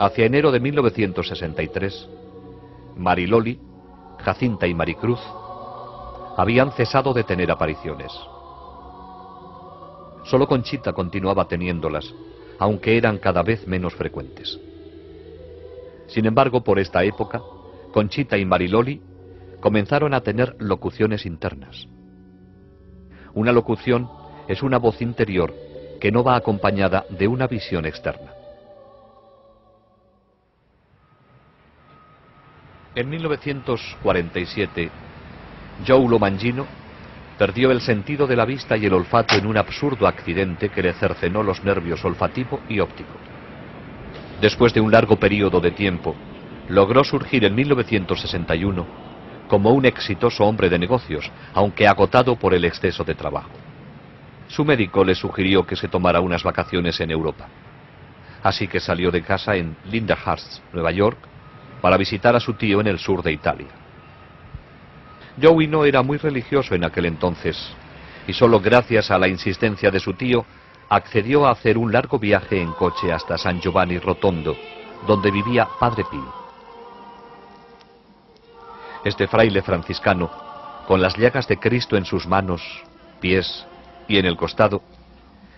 Hacia enero de 1963, Mariloli, Jacinta y Maricruz habían cesado de tener apariciones. Solo Conchita continuaba teniéndolas, aunque eran cada vez menos frecuentes. Sin embargo, por esta época, Conchita y Mariloli comenzaron a tener locuciones internas. Una locución es una voz interior que no va acompañada de una visión externa. En 1947, Joe Lo Mangino perdió el sentido de la vista y el olfato en un absurdo accidente que le cercenó los nervios olfativo y óptico. Después de un largo periodo de tiempo, logró surgir en 1961 como un exitoso hombre de negocios, aunque agotado por el exceso de trabajo. Su médico le sugirió que se tomara unas vacaciones en Europa. Así que salió de casa en Lindenhurst, Nueva York, para visitar a su tío en el sur de Italia. Joey no era muy religioso en aquel entonces, y solo gracias a la insistencia de su tío accedió a hacer un largo viaje en coche hasta San Giovanni Rotondo, donde vivía Padre Pío. Este fraile franciscano, con las llagas de Cristo en sus manos, pies y en el costado,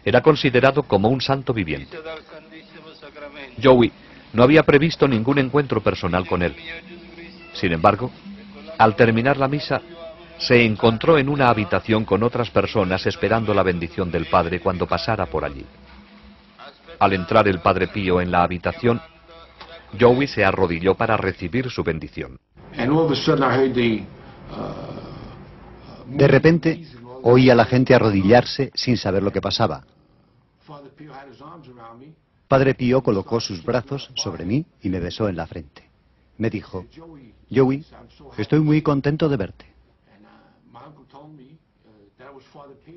era considerado como un santo viviente. Joey no había previsto ningún encuentro personal con él. Sin embargo, al terminar la misa, se encontró en una habitación con otras personas esperando la bendición del Padre cuando pasara por allí. Al entrar el Padre Pío en la habitación, Joey se arrodilló para recibir su bendición. De repente, oí a la gente arrodillarse sin saber lo que pasaba. Padre Pío colocó sus brazos sobre mí y me besó en la frente. Me dijo: Joey, estoy muy contento de verte.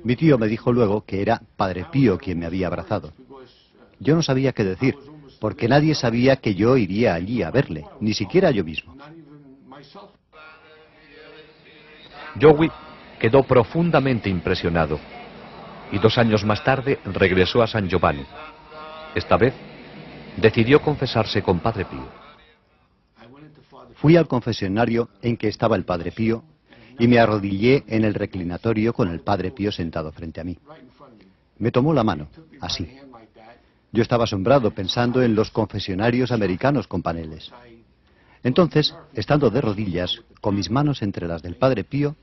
Mi tío me dijo luego que era Padre Pío quien me había abrazado. Yo no sabía qué decir, porque nadie sabía que yo iría allí a verle, ni siquiera yo mismo. Joey quedó profundamente impresionado y 2 años más tarde regresó a San Giovanni. Esta vez decidió confesarse con Padre Pío. Fui al confesionario en que estaba el Padre Pío y me arrodillé en el reclinatorio con el Padre Pío sentado frente a mí. Me tomó la mano, así. Yo estaba asombrado pensando en los confesionarios americanos con paneles. Entonces, estando de rodillas, con mis manos entre las del Padre Pío,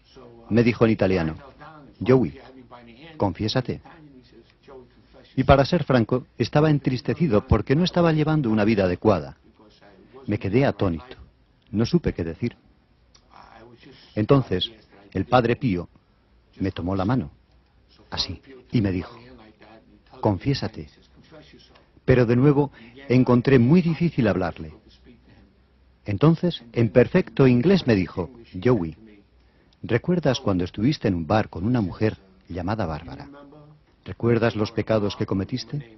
me dijo en italiano: Joey, confiésate. Y para ser franco, estaba entristecido porque no estaba llevando una vida adecuada. Me quedé atónito. No supe qué decir. Entonces, el Padre Pío me tomó la mano, así, y me dijo: confiésate. Pero de nuevo encontré muy difícil hablarle. Entonces, en perfecto inglés me dijo: Joey, ¿recuerdas cuando estuviste en un bar con una mujer llamada Bárbara? ¿Recuerdas los pecados que cometiste?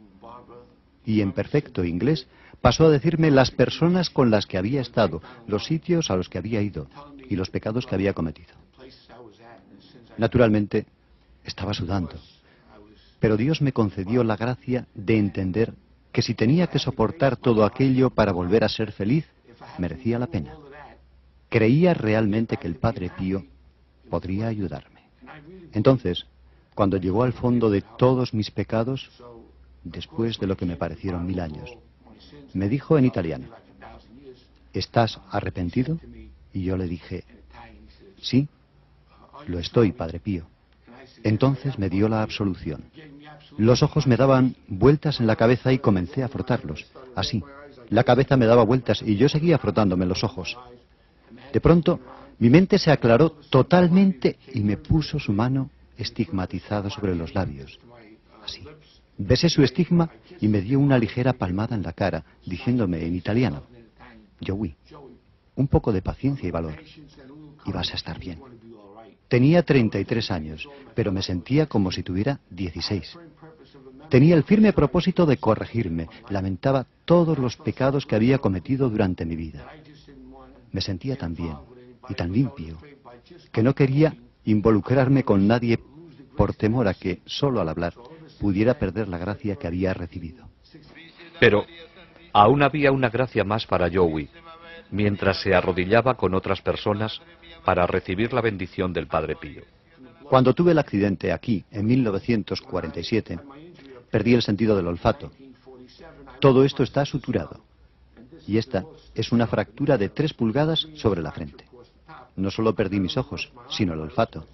Y en perfecto inglés pasó a decirme las personas con las que había estado, los sitios a los que había ido y los pecados que había cometido. Naturalmente, estaba sudando, pero Dios me concedió la gracia de entender que si tenía que soportar todo aquello para volver a ser feliz, merecía la pena. Creía realmente que el Padre Pío podría ayudarme. Entonces, cuando llegó al fondo de todos mis pecados, después de lo que me parecieron 1000 años, me dijo en italiano: ¿estás arrepentido? Y yo le dije: sí, lo estoy, Padre Pío. Entonces me dio la absolución. Los ojos me daban vueltas en la cabeza y comencé a frotarlos, así. La cabeza me daba vueltas y yo seguía frotándome los ojos. De pronto, mi mente se aclaró totalmente y me puso su mano estigmatizada sobre los labios, así. Besé su estigma y me dio una ligera palmada en la cara, diciéndome en italiano: Joey, un poco de paciencia y valor, y vas a estar bien. Tenía 33 años, pero me sentía como si tuviera 16. Tenía el firme propósito de corregirme, lamentaba todos los pecados que había cometido durante mi vida. Me sentía tan bien y tan limpio que no quería involucrarme con nadie por temor a que, solo al hablar, pudiera perder la gracia que había recibido. Pero Aún había una gracia más para Joey, mientras se arrodillaba con otras personas para recibir la bendición del Padre Pío. Cuando tuve el accidente aquí, en 1947, perdí el sentido del olfato. Todo esto está suturado. Y esta es una fractura de 3 pulgadas sobre la frente. No solo perdí mis ojos, sino el olfato.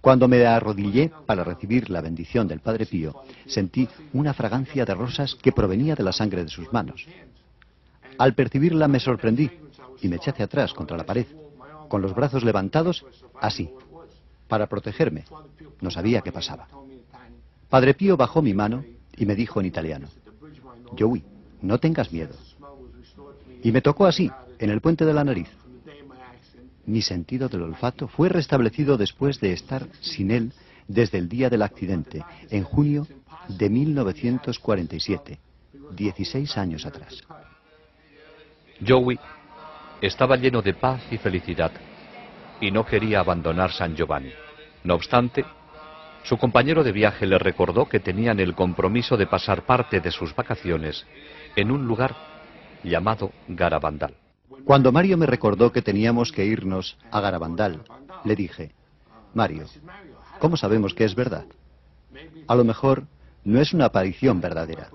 Cuando me arrodillé para recibir la bendición del Padre Pío, sentí una fragancia de rosas que provenía de la sangre de sus manos. Al percibirla me sorprendí y me eché hacia atrás contra la pared, con los brazos levantados, así, para protegerme. No sabía qué pasaba. Padre Pío bajó mi mano y me dijo en italiano: Joey, no tengas miedo. Y me tocó así, en el puente de la nariz. Mi sentido del olfato fue restablecido después de estar sin él desde el día del accidente, en junio de 1947, 16 años atrás. Joey estaba lleno de paz y felicidad y no quería abandonar San Giovanni. No obstante, su compañero de viaje le recordó que tenían el compromiso de pasar parte de sus vacaciones en un lugar llamado Garabandal. Cuando Mario me recordó que teníamos que irnos a Garabandal, le dije: Mario, ¿cómo sabemos que es verdad? A lo mejor no es una aparición verdadera.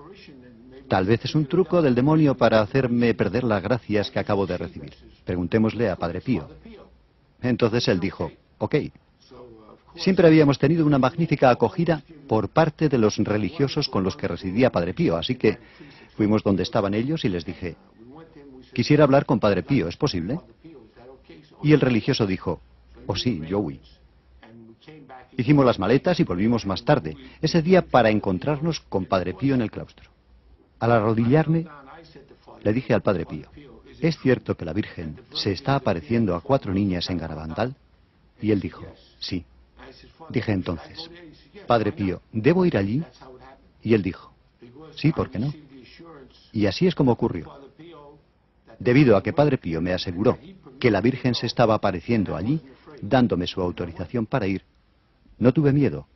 Tal vez es un truco del demonio para hacerme perder las gracias que acabo de recibir. Preguntémosle a Padre Pío. Entonces él dijo: ok. Siempre habíamos tenido una magnífica acogida por parte de los religiosos con los que residía Padre Pío, así que fuimos donde estaban ellos y les dije: quisiera hablar con Padre Pío, ¿es posible? Y el religioso dijo: oh sí, Joey. Hicimos las maletas y volvimos más tarde, ese día, para encontrarnos con Padre Pío en el claustro. Al arrodillarme, le dije al Padre Pío: ¿es cierto que la Virgen se está apareciendo a 4 niñas en Garabandal? Y él dijo: sí. Dije entonces: Padre Pío, ¿debo ir allí? Y él dijo: sí, ¿por qué no? Y así es como ocurrió. Debido a que Padre Pío me aseguró que la Virgen se estaba apareciendo allí, dándome su autorización para ir, no tuve miedo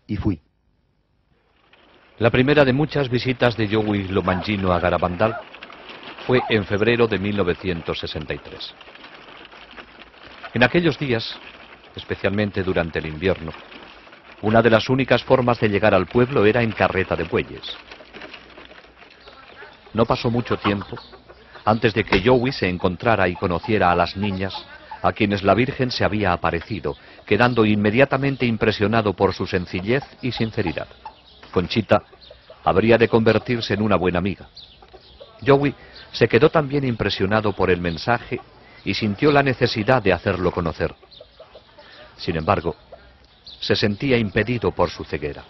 y fui. La primera de muchas visitas de Joey Lo Mangino a Garabandal fue en febrero de 1963. En aquellos días, especialmente durante el invierno, una de las únicas formas de llegar al pueblo era en carreta de bueyes. No pasó mucho tiempo antes de que Joey se encontrara y conociera a las niñas a quienes la Virgen se había aparecido, quedando inmediatamente impresionado por su sencillez y sinceridad. Conchita habría de convertirse en una buena amiga. Joey se quedó también impresionado por el mensaje y sintió la necesidad de hacerlo conocer. Sin embargo, se sentía impedido por su ceguera.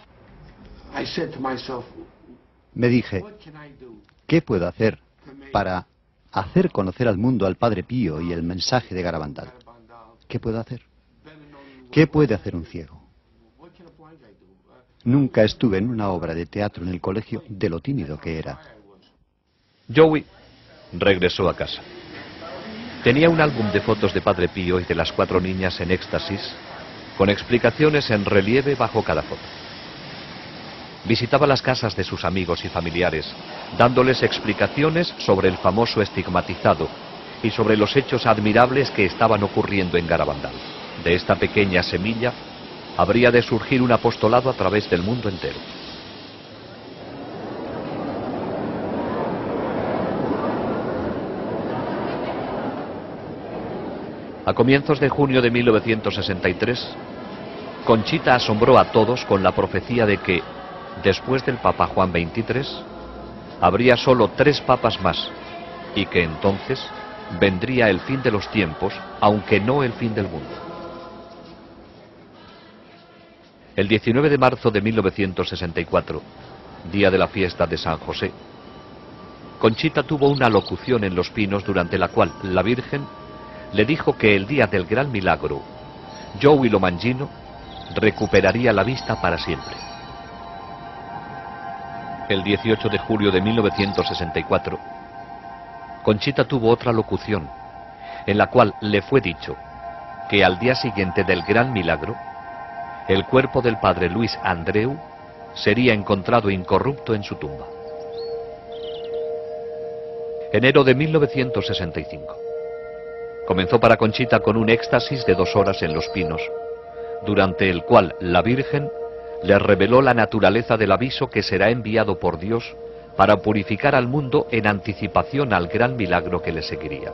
Me dije: ¿qué puedo hacer para hacer conocer al mundo al Padre Pío y el mensaje de Garabandal? ¿Qué puedo hacer? ¿Qué puede hacer un ciego? Nunca estuve en una obra de teatro en el colegio de lo tímido que era. Joey regresó a casa. Tenía un álbum de fotos de Padre Pío y de las 4 niñas en éxtasis, con explicaciones en relieve bajo cada foto. Visitaba las casas de sus amigos y familiares, dándoles explicaciones sobre el famoso estigmatizado y sobre los hechos admirables que estaban ocurriendo en Garabandal. De esta pequeña semilla habría de surgir un apostolado a través del mundo entero. A comienzos de junio de 1963, Conchita asombró a todos con la profecía de que, después del Papa Juan XXIII, habría solo 3 papas más, y que entonces vendría el fin de los tiempos, aunque no el fin del mundo. El 19 de marzo de 1964, día de la fiesta de San José, Conchita tuvo una locución en Los Pinos durante la cual la Virgen le dijo que el día del gran milagro, Joey Lo Mangino recuperaría la vista para siempre. El 18 de julio de 1964, Conchita tuvo otra locución, en la cual le fue dicho que al día siguiente del gran milagro, el cuerpo del padre Luis Andreu sería encontrado incorrupto en su tumba. Enero de 1965. Comenzó para Conchita con un éxtasis de 2 horas en Los Pinos, durante el cual la Virgen le reveló la naturaleza del aviso que será enviado por Dios para purificar al mundo en anticipación al gran milagro que le seguiría.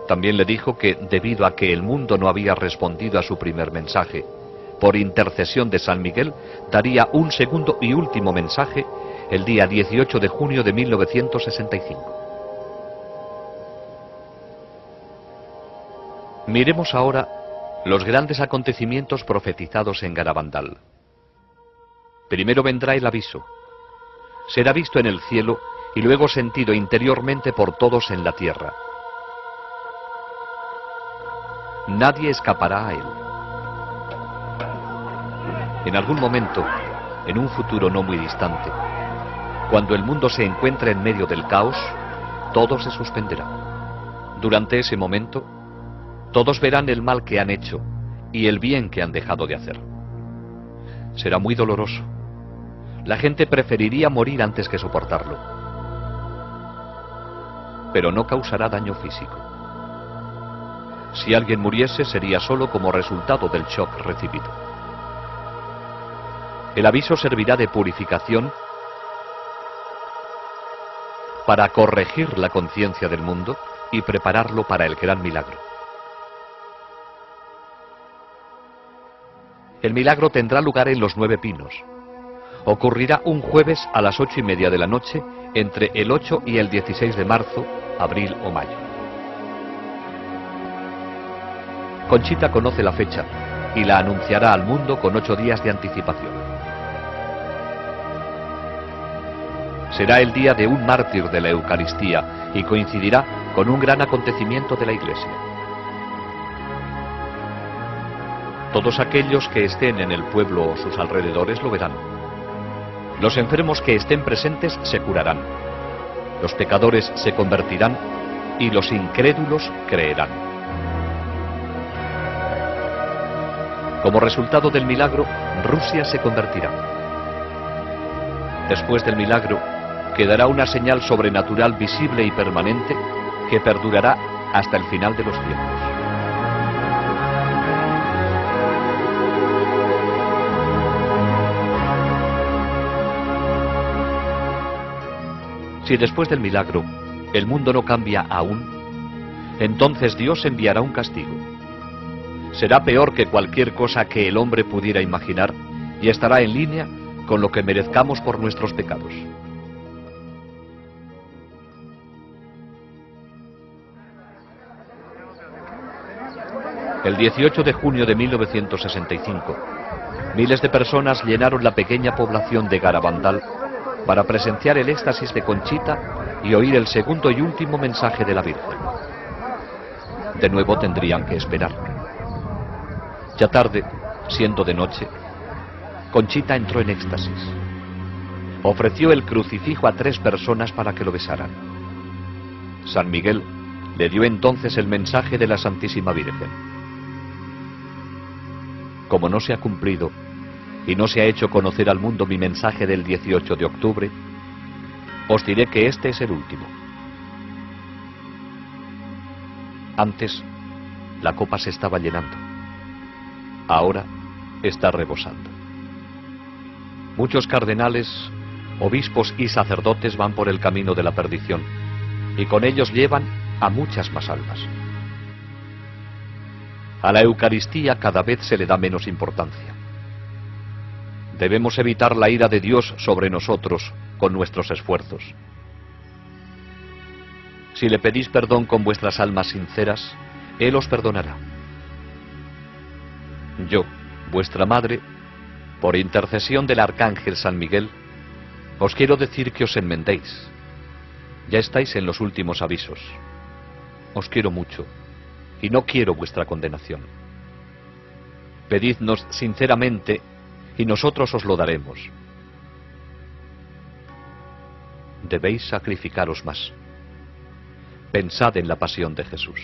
También le dijo que, debido a que el mundo no había respondido a su primer mensaje, por intercesión de San Miguel, daría un segundo y último mensaje el día 18 de junio de 1965. Miremos ahora los grandes acontecimientos profetizados en Garabandal. Primero vendrá el aviso. Será visto en el cielo y luego sentido interiormente por todos en la tierra. Nadie escapará a él. En algún momento, en un futuro no muy distante, cuando el mundo se encuentre en medio del caos, todo se suspenderá. Durante ese momento, todos verán el mal que han hecho y el bien que han dejado de hacer. Será muy doloroso. La gente preferiría morir antes que soportarlo. Pero no causará daño físico. Si alguien muriese, sería solo como resultado del shock recibido. El aviso servirá de purificación para corregir la conciencia del mundo y prepararlo para el gran milagro. El milagro tendrá lugar en Los 9 Pinos. Ocurrirá un jueves a las 8:30 de la noche, entre el 8 y el 16 de marzo, abril o mayo. Conchita conoce la fecha y la anunciará al mundo con 8 días de anticipación. Será el día de un mártir de la Eucaristía y coincidirá con un gran acontecimiento de la Iglesia. Todos aquellos que estén en el pueblo o sus alrededores lo verán. Los enfermos que estén presentes se curarán. Los pecadores se convertirán y los incrédulos creerán. Como resultado del milagro, Rusia se convertirá. Después del milagro, quedará una señal sobrenatural visible y permanente que perdurará hasta el final de los tiempos. Si después del milagro el mundo no cambia aún, entonces Dios enviará un castigo. Será peor que cualquier cosa que el hombre pudiera imaginar y estará en línea con lo que merezcamos por nuestros pecados. El 18 de junio de 1965, miles de personas llenaron la pequeña población de Garabandal para presenciar el éxtasis de Conchita y oír el segundo y último mensaje de la Virgen. De nuevo tendrían que esperar. Ya tarde, siendo de noche, Conchita entró en éxtasis. Ofreció el crucifijo a 3 personas para que lo besaran. San Miguel le dio entonces el mensaje de la Santísima Virgen. Como no se ha cumplido y no se ha hecho conocer al mundo mi mensaje del 18 de octubre, os diré que este es el último. Antes, la copa se estaba llenando. Ahora está rebosando. Muchos cardenales, obispos y sacerdotes van por el camino de la perdición, y con ellos llevan a muchas más almas. A la Eucaristía cada vez se le da menos importancia. Debemos evitar la ira de Dios sobre nosotros con nuestros esfuerzos. Si le pedís perdón con vuestras almas sinceras, Él os perdonará. Yo, vuestra madre, por intercesión del Arcángel San Miguel, os quiero decir que os enmendéis. Ya estáis en los últimos avisos. Os quiero mucho y no quiero vuestra condenación. Pedidnos sinceramente y nosotros os lo daremos. Debéis sacrificaros más. Pensad en la pasión de Jesús.